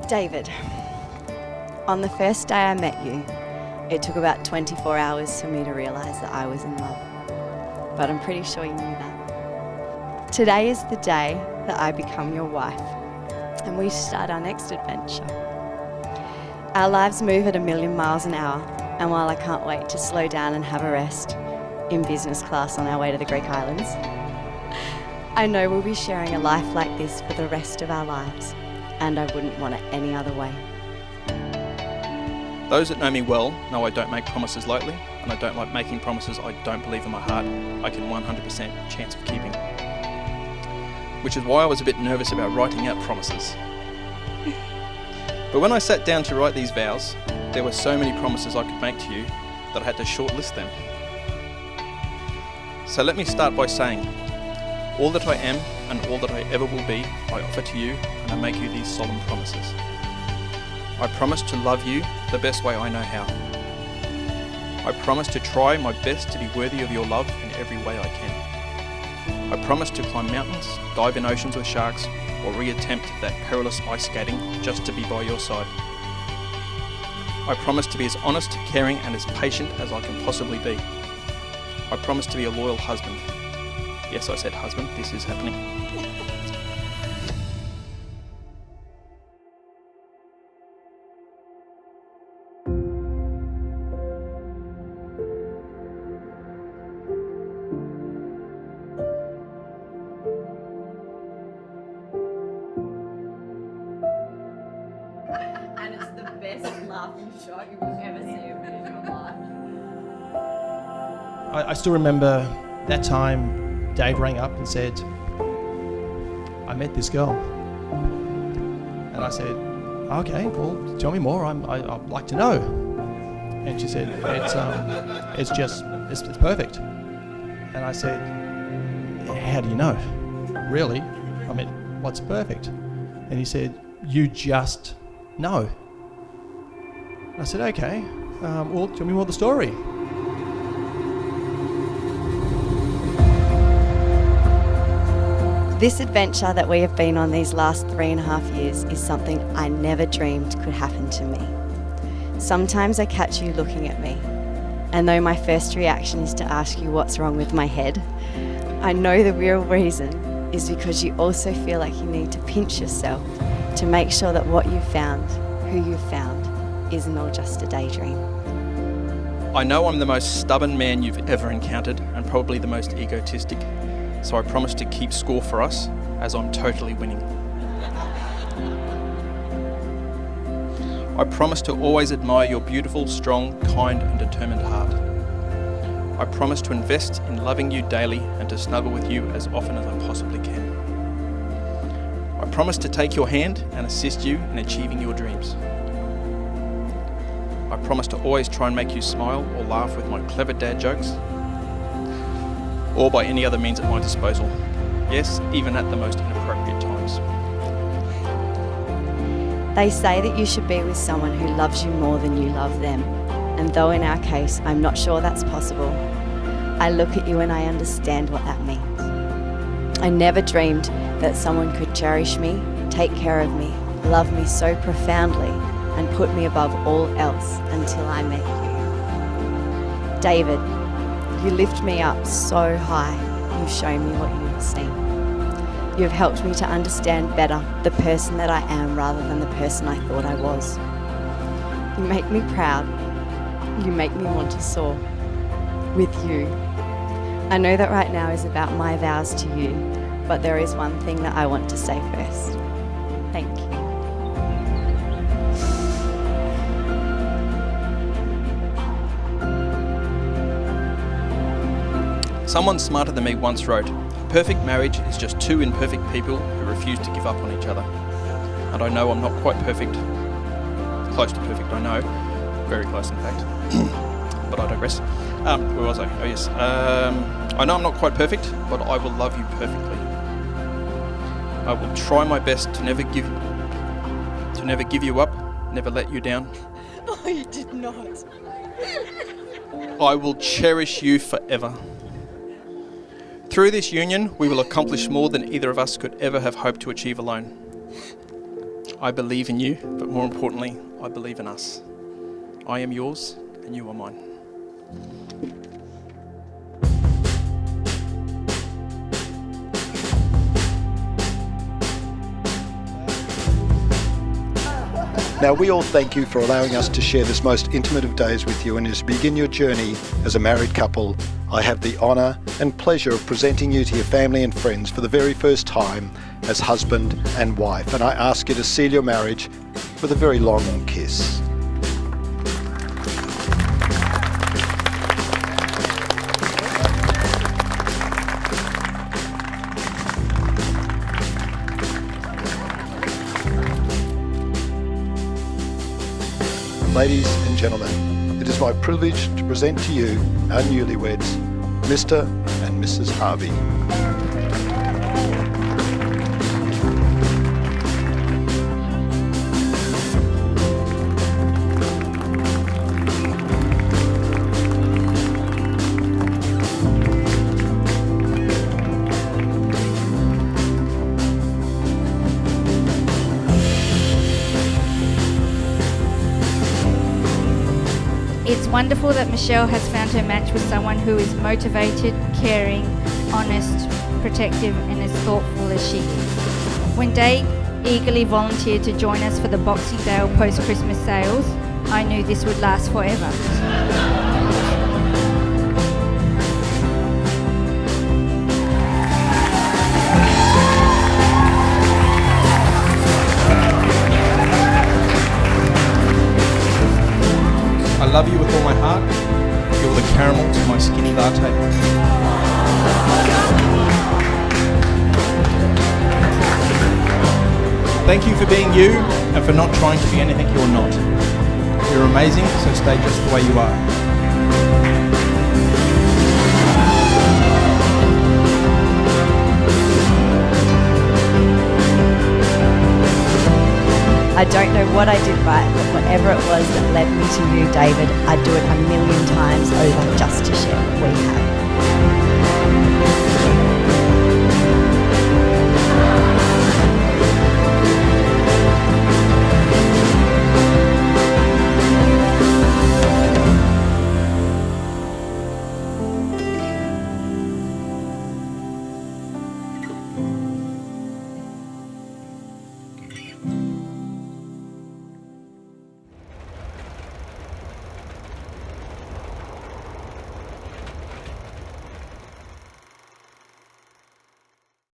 David, on the first day I met you, it took about 24 hours for me to realise that I was in love. But I'm pretty sure you knew that. Today is the day that I become your wife, and we start our next adventure. Our lives move at 1,000,000 miles an hour, and while I can't wait to slow down and have a rest in business class on our way to the Greek Islands, I know we'll be sharing a life like this for the rest of our lives, and I wouldn't want it any other way. Those that know me well know I don't make promises lightly, and I don't like making promises I don't believe in my heart I can 100% chance of keeping. Which is why I was a bit nervous about writing out promises. But when I sat down to write these vows, there were so many promises I could make to you that I had to shortlist them. So let me start by saying, all that I am and all that I ever will be, I offer to you, and I make you these solemn promises. I promise to love you the best way I know how. I promise to try my best to be worthy of your love in every way I can. I promise to climb mountains, dive in oceans with sharks, or reattempt that perilous ice skating just to be by your side. I promise to be as honest, caring, and as patient as I can possibly be. I promise to be a loyal husband. Yes, I said husband, this is happening. And it's the best laughing shot you've ever seen in your life. I still remember that time Dave rang up and said, I met this girl. And I said, okay, well, tell me more, I'd like to know. And she said, it's perfect. And I said, how do you know? Really? I mean, what's perfect? And he said, you just know. And I said, okay, well, tell me more of the story. This adventure that we have been on these last 3.5 years is something I never dreamed could happen to me. Sometimes I catch you looking at me, and though my first reaction is to ask you what's wrong with my head, I know the real reason is because you also feel like you need to pinch yourself to make sure that what you found, who you found, isn't all just a daydream. I know I'm the most stubborn man you've ever encountered, and probably the most egotistic. So I promise to keep score for us, as I'm totally winning. I promise to always admire your beautiful, strong, kind and determined heart. I promise to invest in loving you daily and to snuggle with you as often as I possibly can. I promise to take your hand and assist you in achieving your dreams. I promise to always try and make you smile or laugh with my clever dad jokes, or by any other means at my disposal. Yes, even at the most inappropriate times. They say that you should be with someone who loves you more than you love them. And though in our case, I'm not sure that's possible, I look at you and I understand what that means. I never dreamed that someone could cherish me, take care of me, love me so profoundly, and put me above all else until I met you. David, you lift me up so high. You've shown me what you have seen. You've helped me to understand better the person that I am rather than the person I thought I was. You make me proud. You make me want to soar with you. I know that right now is about my vows to you, but there is one thing that I want to say first. Thank you. Someone smarter than me once wrote, "A perfect marriage is just two imperfect people who refuse to give up on each other." And I know I'm not quite perfect. Close to perfect, I know. Very close, in fact. But I digress. Where was I? Oh yes. I know I'm not quite perfect, but I will love you perfectly. I will try my best to never give you up, never let you down. Oh, you did not. I will cherish you forever. Through this union, we will accomplish more than either of us could ever have hoped to achieve alone. I believe in you, but more importantly, I believe in us. I am yours and you are mine. Now, we all thank you for allowing us to share this most intimate of days with you, and as you begin your journey as a married couple, I have the honour and pleasure of presenting you to your family and friends for the very first time as husband and wife, and I ask you to seal your marriage with a very long kiss. Ladies and gentlemen, it is my privilege to present to you our newlyweds, Mr. and Mrs. Harvey. It's wonderful that Michelle has found her match with someone who is motivated, caring, honest, protective and as thoughtful as she is. When Dave eagerly volunteered to join us for the Boxing Day post-Christmas sales, I knew this would last forever. I love you with all my heart. You're the caramel to my skinny latte. Thank you for being you and for not trying to be anything you're not. You're amazing, so stay just the way you are. I don't know what I did right, but whatever it was that led me to you, David, I'd do it 1,000,000 times over.